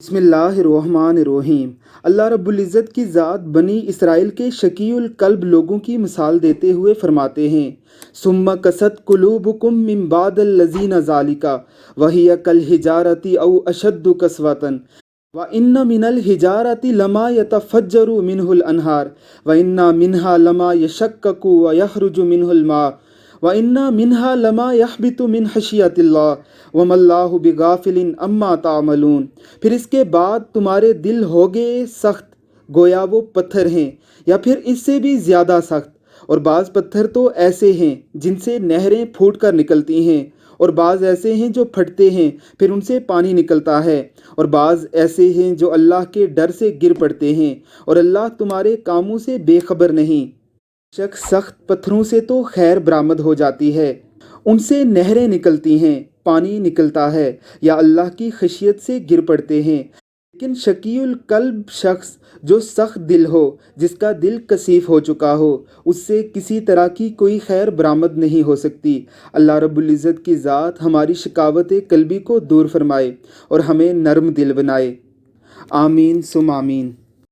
بسم اللہ الرحمن الرحیم۔ اللہ رب العزت کی ذات بنی اسرائیل کے شقی القلب لوگوں کی مثال دیتے ہوئے فرماتے ہیں ثم قست قلوبکم من بعد الذین ذالک وہی کالحجارۃ او اشد قسوۃ وَإِنَّ مِنَ الْحِجَارَةِ لَمَا يَتَفَجَّرُ مِنْهُ الْأَنْهَارُ وَإِنَّ مِنْهَا لَمَا يَشَقَّقُ وَيَخْرُجُ مِنْهُ الْمَاءُ وَإِنَّ مِنْهَا لَمَا يَهْبِطُ مِنْ خَشْيَةِ اللَّهِ وَمَا اللَّهُ بِغَافِلٍ عَمَّا تَعْمَلُونَ۔ پھر اس کے بعد تمہارے دل ہوگے سخت گویا وہ پتھر ہیں یا پھر اس سے بھی زیادہ سخت، اور بعض پتھر تو ایسے ہیں جن سے نہریں پھوٹ کر نکلتی ہیں، اور بعض ایسے ہیں جو پھٹتے ہیں پھر ان سے پانی نکلتا ہے، اور بعض ایسے ہیں جو اللہ کے ڈر سے گر پڑتے ہیں، اور اللہ تمہارے کاموں سے بے خبر نہیں۔ شک سخت پتھروں سے تو خیر برآمد ہو جاتی ہے، ان سے نہریں نکلتی ہیں، پانی نکلتا ہے، یا اللہ کی خشیت سے گر پڑتے ہیں۔ لیکن شقی القلب شخص جو سخت دل ہو، جس کا دل کثیف ہو چکا ہو، اس سے کسی طرح کی کوئی خیر برآمد نہیں ہو سکتی۔ اللہ رب العزت کی ذات ہماری شقاوت قلبی کو دور فرمائے اور ہمیں نرم دل بنائے۔ آمین ثم آمین۔